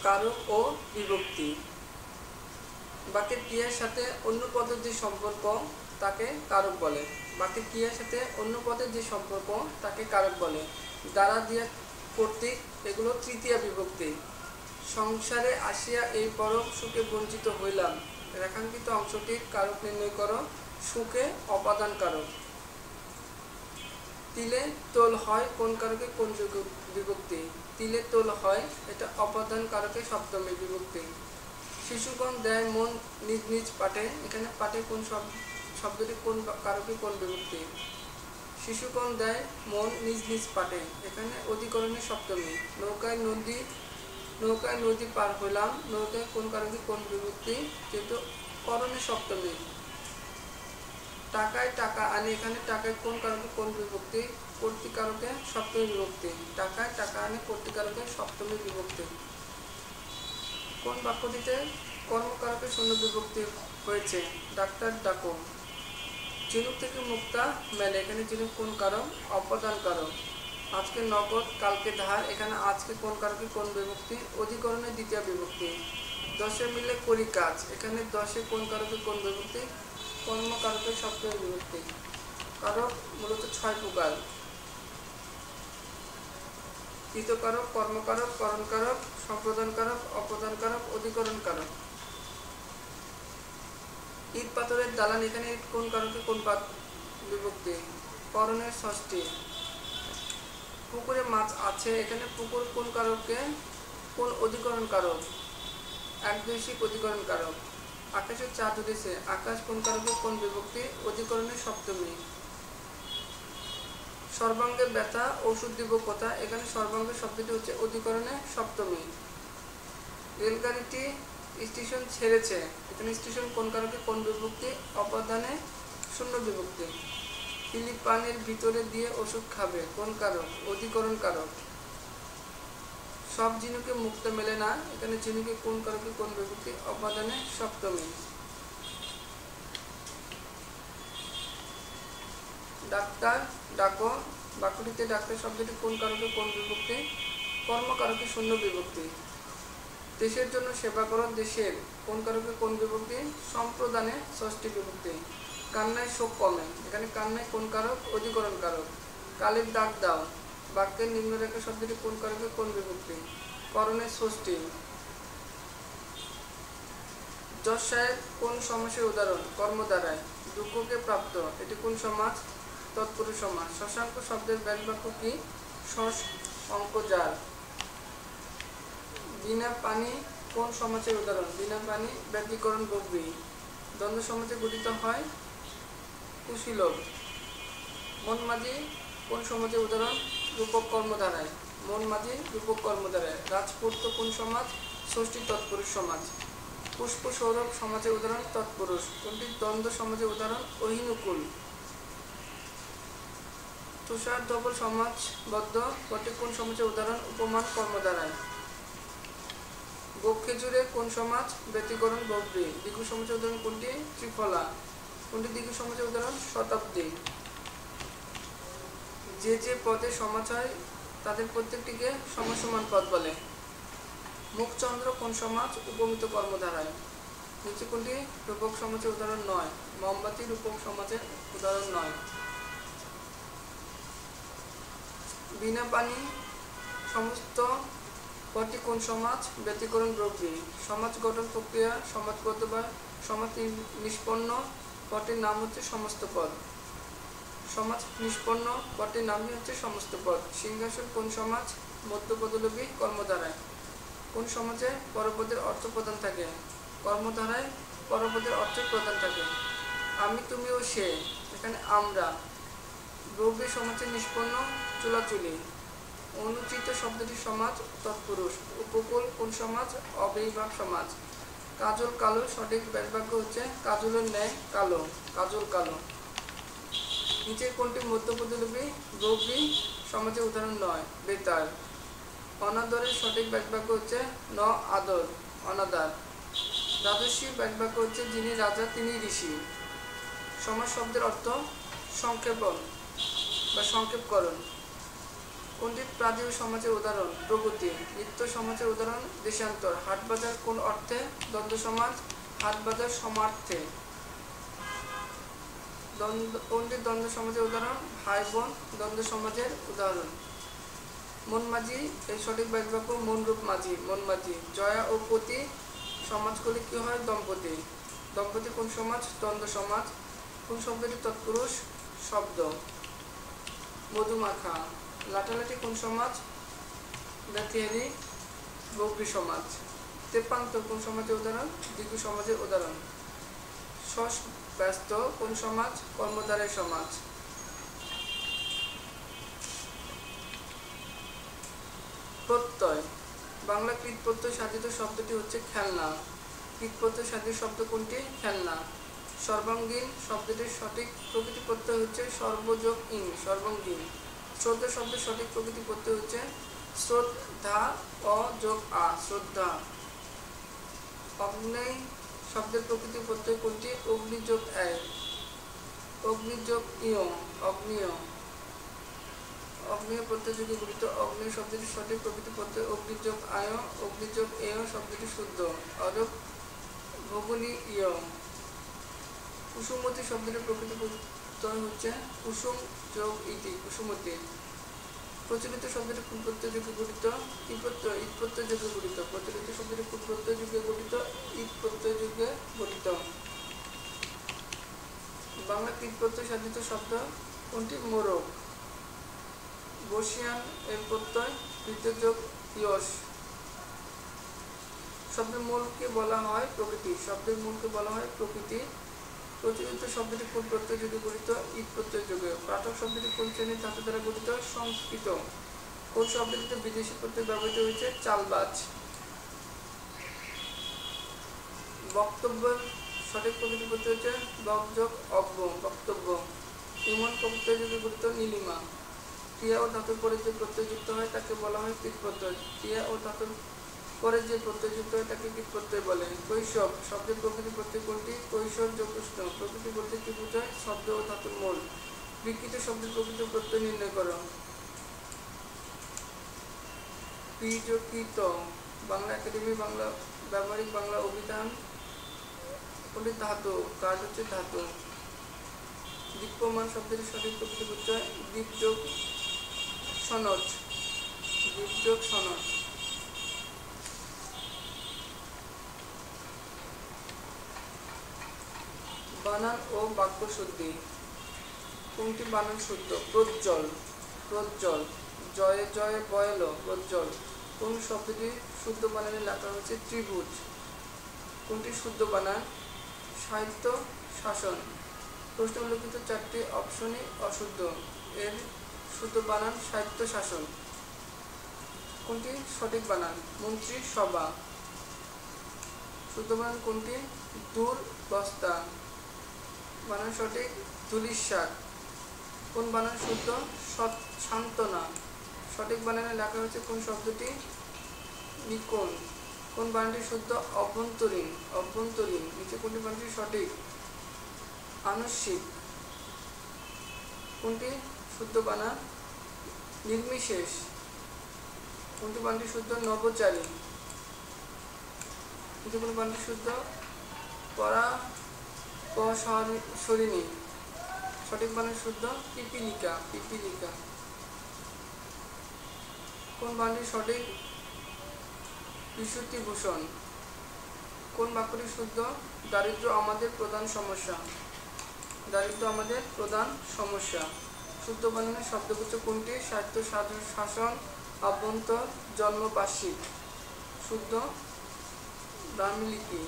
কারক ও বিভক্তি। বাক্যের ক্রিয়ার সাথে অন্য পদের যে সম্পর্ক তাকে কারক বলে। বাক্যের ক্রিয়ার সাথে অন্য পদের যে সম্পর্ক তাকে কারক বলে। দ্বারা দিয়া কর্তৃক এগুলো তৃতীয়া বিভক্তি। সংসারে আসিয়া এই পরম সুখে বঞ্চিত হইলাম, রেখাঙ্কিত অংশটির কারক নির্ণয় করো। সুখে অপাদান কারক। তিলে তোল হয় কোন কারকে কোন বিভক্তি? তিলে তোল হয় এটা অপাদান কারকে সপ্তমী বিভক্তি। শিশুগণ দেয় মন নিজ নিজ পাঠে, এখানে পাঠে কোন শব্দটি কোন কারকে কোন বিভক্তি? শিশুগণ দেয় মন নিজ নিজ পাঠে, এখানে অধিকরণের সপ্তমী। নৌকায় নদী পার হইলাম, নৌকায় কোন কারকে কোন বিভক্তি? যেহেতু করণের সপ্তমী। টাকায় টাকা আনে, এখানে টাকায় কোন কারকে কোন বিভক্তি? কর্তৃকারকে সপ্তমী বিভক্তি। টাকায় টাকা আনে কর্তৃকারকে সপ্তমী বিভক্তি। কোন বাক্যটিতে কর্মকারকে শূন্য বিভক্তি হয়েছে? ডাক্তার ডাকো। ঝিনুক থেকে মুক্তা মেলে, এখানে ঝিনুক কোন কারক? অপাদান কারক। আজকে নগদ কালকে ধার, এখানে আজকে কোন কারকে কোন বিভক্তি? অধিকরণের দ্বিতীয় বিভক্তি। 10 মিলে করি কাজ, এখানে 10 কোন কারকে কোন বিভক্তি? কর্মকারকের সপ্তমী বিভক্তি। কারক মূলত 6 প্রকার: কৃতকারক, কর্মকারক, করণকারক, সম্প্রদান কারক, অপদান কারক, অধিকরণ কারক। ইট পাথরের দালান, এখানে ইট কোন কারকে কোন বিভক্তি? করণের ষষ্ঠী। পুকুরে মাছ আছে, এখানে পুকুর কোন কারকে কোন অধিকরণ কারক? একদৈশিক অধিকরণ কারক। আকাশে চাঁদ উঠেছে, আকাশ কোন কারকে কোন বিভক্তি? অধিকরণের সপ্তমী। সর্বাঙ্গে ব্যথা ঔষধ দিব কথা, এখানে সর্বাঙ্গের শব্দটি হচ্ছে অধিকরণে সপ্তমী। রেলগাড়িটি স্টেশন ছেড়েছে, এখানে স্টেশন কোন কারকে কোন বিভক্তি? অপাদানে শূন্য বিভক্তি। ফিলিপ পানির ভিতরে দিয়ে ওষুধ খাবে, কোন কারক? অধিকরণ কারক। সব ঝিনুকে মুক্তা মেলে না, এখানে ঝিনুকে কোন কারকে কোন বিভক্তি? অপাদানে সপ্তমী। ডাক্তার ডাকো, বাক্যটিতে ডাক্তার শব্দটি কোন কারকে কোন বিভক্তি? কর্মকারকে শূন্য বিভক্তি। দেশের জন্য সেবা করো, দেশের কোন কারকে কোন বিভক্তি? সম্প্রদানে ষষ্ঠী বিভক্তি। কান্নায় শোক কমে, এখানে কান্নায় কোন কারক? অধিকরণ কারক। কালির দাগ দাও, বাক্যের নিম্নরেখা শব্দটি কোন কারকে কোন বিভক্তি? করণের ষষ্ঠী। যশ সাহেব কোন সমাসের উদাহরণ? কর্ম দ্বারায়। দুঃখকে প্রাপ্ত, এটি কোন সমাজ? তৎপুরুষ সমাজ। শশাঙ্ক শব্দের ব্যাস বাক্য কি? শশ অঙ্কজার। বিনা পানি কোন সমাজের উদাহরণ? বিনা পানি ব্যতিকরণ বকবি। দ্বন্দ্ব সমাজে গঠিত হয় কুশীলব। মনমাঝি কোন সমাজের উদাহরণ? রূপক কর্মধারায়। মনমাঝি রূপক কর্মধারায়। রাজপুত্র কোন সমাজ? ষষ্ঠী তৎপুরুষ সমাজ। পুষ্প সৌরভ সমাজের উদাহরণ? তৎপুরুষ। কোনটি দ্বন্দ্ব সমাজের উদাহরণ? অহিনুকুল। তুষার ধবল সমাজবদ্ধ পটে কোন সমাজের উদাহরণ? উপমান কর্মধারায়। গোপ খেজুরে কোন সমাজ? ব্যতিকরণ বকবি। দ্বিগু সমাজের উদাহরণ কোনটি? ত্রিফলা। কোনটি দ্বিগু সমাজের উদাহরণ? শতাব্দী। যে যে পদে সমাজ হয় তাদের প্রত্যেকটিকে সমসমান পদ বলে। মুখচন্দ্র কোন সমাজ? উপমিত কর্মধারায়। নিচে কোনটি রূপক সমাজের উদাহরণ নয়? মোমবাতি রূপক সমাজের উদাহরণ নয়। বিনা পানি সমস্ত পদটি কোন সমাজ? ব্যতিকরণ বকবি। সমাজ গঠন প্রক্রিয়া সমাজবদ্ধ বা সমাজ নিষ্পন্ন পদের নাম হচ্ছে সমস্ত পদ। সমাজ নিষ্পন্ন পদের নামই হচ্ছে সমস্ত পদ। সিংহাসন কোন সমাজ? মধ্যপদলোপী কর্মধারায়। কোন সমাজে পরপদের অর্থ প্রদান থাকে? কর্মধারায় পরপদের অর্থ প্রদান থাকে। আমি তুমি ও সে, এখানে আমরা। বকবি সমাজে নিষ্পন্ন চুলাচুলি। অনুচিত শব্দটি সমাজ তৎপুরুষ। উপকূল কোন সমাজ? অব্যয়ীভাব সমাজ। কাজল কালো, সঠিক ব্যাসবাক্য হচ্ছে কাজলের ন্যায় কালো। কাজল কালো। নিচের কোনটি মধ্যপদলোপী বকবি সমাজের উদাহরণ নয়? বেতার। অনাদরের সঠিক ব্যাসবাক্য হচ্ছে ন আদর, অনাদার। রাজস্বী ব্যাসবাক্য হচ্ছে যিনি রাজা তিনি ঋষি। সমাজ শব্দের অর্থ সংক্ষেপণ বা সংক্ষেপকরণ। কোনটি প্রাদেশিক সমাজের উদাহরণ? প্রগতি। নিত্য সমাজের উদাহরণ? দেশান্তর। হাট বাজার কোন অর্থে? দ্বন্দ্ব সমাজ। হাট বাজার সমার্থে। কোনটি দ্বন্দ্ব সমাজের উদাহরণ? ভাই বোন দ্বন্দ্ব সমাজের উদাহরণ। মন মাঝি এর সঠিক বাক্য মনরূপ মাঝি। মন মাঝি। জয়া ও পতি সমাজ করলে কি হয়? দম্পতি। দম্পতি কোন সমাজ? দ্বন্দ্ব সমাজ। কোন শব্দটি তৎপুরুষ শব্দ? মধুমাখা। লাঠালাঠি কোন সমাজ? ব্যথিহারি বকরি সমাজ। তেপান্তর কোন সমাজের উদাহরণ? দ্বিগু সমাজের উদাহরণ। শশ ব্যস্ত কোন সমাজ? কর্মধারয় সমাজ। প্রত্যয়। বাংলা কৃৎপ্রত্যয় সাধিত শব্দটি হচ্ছে খেলনা। কৃৎপ্রত্যয় সাধিত শব্দ কোনটি? খেলনা। সর্বাঙ্গীন শব্দটির সঠিক প্রকৃতি প্রত্যয় হচ্ছে সর্বযোগ ইন, সর্বাঙ্গীন। শ্রদ্ধা শব্দের সঠিক প্রকৃতি প্রত্যয় হচ্ছে শ্রদ্ধা অ যোগ আ, শ্রদ্ধা। অগ্নেয় শব্দের প্রকৃতি প্রত্যয় কোনটি? অগ্নিযোগ এ, অগ্নিযোগ ইয়, অগ্নিয়। অগ্নেয় প্রত্যয়যোগে গঠিত অগ্নেয় শব্দটি সঠিক প্রকৃতি প্রত্যয় অগ্নিযোগ আয়, অগ্নিযোগ এয় শব্দটি শুদ্ধ। অযোগ ভৌগোলিক ইয়। কুসুমতী শব্দটির প্রকৃতি প্রত্যয় হচ্ছে কুসুম যোগ ইতি, কুসুমতী। প্রচলিত শব্দটি কোন প্রত্যয়যোগে গঠিত? কি প্রত্যয়? ঈদ প্রত্যয়যোগে গঠিত। প্রচলিত শব্দটি কোন প্রত্যয়যোগে গঠিত? ঈদ প্রত্যয়যোগে গঠিত। বাংলা কৃৎপ্রত্যয় সাধিত শব্দ কোনটি? মোরগ। বর্ষিয়ান এর প্রত্যয় বিদ্যযোগ ইয়স। শব্দের মূলকে বলা হয় প্রকৃতি। শব্দের মূলকে বলা হয় প্রকৃতি। প্রচলিত শব্দটি কোন প্রত্যয়যোগে গঠিত? ঈদ প্রত্যয়যোগে। পাঠক শব্দটি কোন শ্রেণীর ধাতু দ্বারা গঠিত? সংস্কৃত। কোন শব্দটিতে বিদেশি প্রত্যয় ব্যবহৃত হয়েছে? চালবাজ। বক্তব্যের সঠিক প্রকৃতি প্রত্যয় হচ্ছে বকযোগ অব্য, বক্তব্য। ইমন প্রত্যয়যোগে গঠিত নীলিমা। ক্রিয়া ও ধাতুর পরে যে প্রত্যয় যুক্ত হয় তাকে বলা হয় কৃৎপ্রত্যয়। ক্রিয়া ও ধাতুর পরে যে প্রত্যয় যুক্ত হয় তাকে কৃৎপ্রত্যয় বলে। কৈশব শব্দের প্রকৃতি প্রত্যয় কোনটি? কৈশোর যোগ উষ্ণ। প্রকৃতি বলতে কি বোঝায়? শব্দ ও ধাতুর মূল। বিকৃত শব্দের প্রকৃতি প্রত্যয় নির্ণয় করো। বীজকৃত। বাংলা একাডেমি বাংলা ব্যবহারিক বাংলা অভিধান কোনটি? ধাতু। কাজ হচ্ছে ধাতু। দীপ্যমান শব্দের সঠিক প্রকৃতি প্রত্যয় দীপযোগ সনজ, দীপযোগ সনজ। বানান ও বাক্য শুদ্ধি কোনটি বানান শুদ্ধ? প্রজ্জ্বল, প্রজ্জ্বল। জয়ে জয়ে বয়ল, প্রজ্জ্বল। কোন শব্দটি শুদ্ধ বানানে লেখা হচ্ছে? ত্রিভুজ। কোনটি শুদ্ধ বানান? সাহিত্য শাসন। প্রশ্ন উল্লেখিত চারটি অপশনই অশুদ্ধ। এর শুদ্ধ বানান সাহিত্য শাসন। কোনটি সঠিক বানান? মন্ত্রী সভা। শুদ্ধ বানান কোনটি? দূর বস্তা। বানান সঠিক ধুলিস্বাদ। কোন বানান শুদ্ধ? সান্ত্বনা। সঠিক বানানে লেখা হচ্ছে কোন শব্দটি? নিকোণ। কোন বানানটি শুদ্ধ? অভ্যন্তরীণ, অভ্যন্তরীণ। নিচে কোনটি বানানটি সঠিক? আনুষ্ঠানিক। কোনটি শুদ্ধ বানান? নির্বিশেষ। কোনটি বানানটি শুদ্ধ? নভোচারী। নিচে কোন বানানটি শুদ্ধ? পরাপসরিণী। সঠিক বানান শুদ্ধ? পিপীলিকা, পিপীলিকা। কোন বানানটি সঠিক? বিশুদ্ধিভূষণ। কোন বাক্যটি শুদ্ধ? দারিদ্র্য আমাদের প্রধান সমস্যা, দারিদ্র্য আমাদের প্রধান সমস্যা। শুদ্ধ বানানের শব্দগুচ্ছ কোনটি? সাহিত্য শাসন, অভ্যন্তর, জন্মবার্ষিক। শুদ্ধ ব্রাহ্মীলিপি।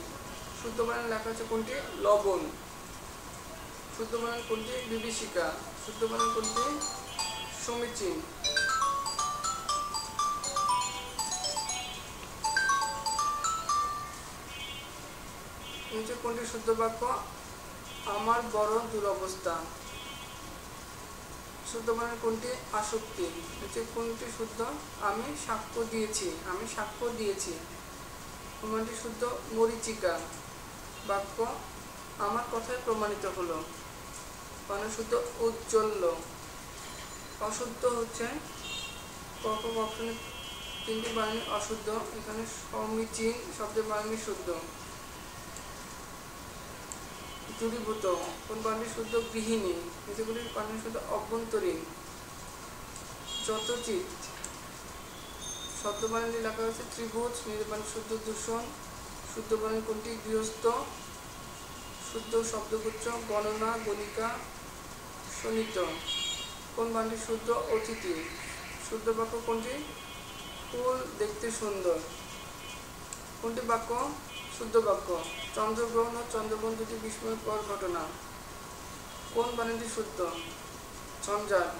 শুদ্ধ বানান লেখা হচ্ছে কোনটি? লবণ। শুদ্ধ বানান কোনটি? বিভীষিকা। শুদ্ধ বানান কোনটি? সমীচীন। নিচে কোনটি শুদ্ধ বাক্য? আমার বড় দুরবস্থা। শুদ্ধ বানান কোনটি? আসক্তি। নিচে কোনটি শুদ্ধ? আমি সাক্ষ্য দিয়েছি, আমি সাক্ষ্য দিয়েছি। কোনটি শুদ্ধ? মরীচিকা। বাক্য আমার কথায় প্রমাণিত হলো। বানান শুদ্ধ? উজ্জ্বল। অশুদ্ধ হচ্ছে পরপর অপশনে তিনটি বানানি অশুদ্ধ, এখানে সমীচীন শব্দের বানানি শুদ্ধ। দূরীভূত কোন বানানটি শুদ্ধ? গৃহিণী। নিচেগুলির বানানি শুদ্ধ অভ্যন্তরীণ। যতচিৎ শব্দ বানানটি লেখা হয়েছে ত্রিভুজ, নিজের বানান শুদ্ধ দূষণ। শুদ্ধ বানান কোনটি? গৃহস্থ। শুদ্ধ শব্দগুচ্ছ গণনা, গণিকা, শোণিত। কোন বানানটি শুদ্ধ? অতিথি। শুদ্ধ বাক্য কোনটি? ফুল দেখতে সুন্দর। কোনটি বাক্য শুদ্ধ বাক্য? চন্দ্রগ্রহণ ও চন্দ্রগ্রহণ দুটি বিস্ময়কর ঘটনা। কোন বানানটি শুদ্ধ? ঝঞ্ঝাট।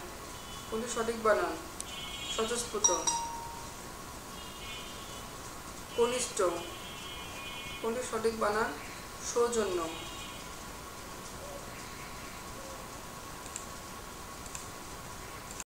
কোনটি সঠিক বানান? স্বতঃস্ফূর্ত। কনিষ্ঠ কোনটি সঠিক বানান? সৌজন্য।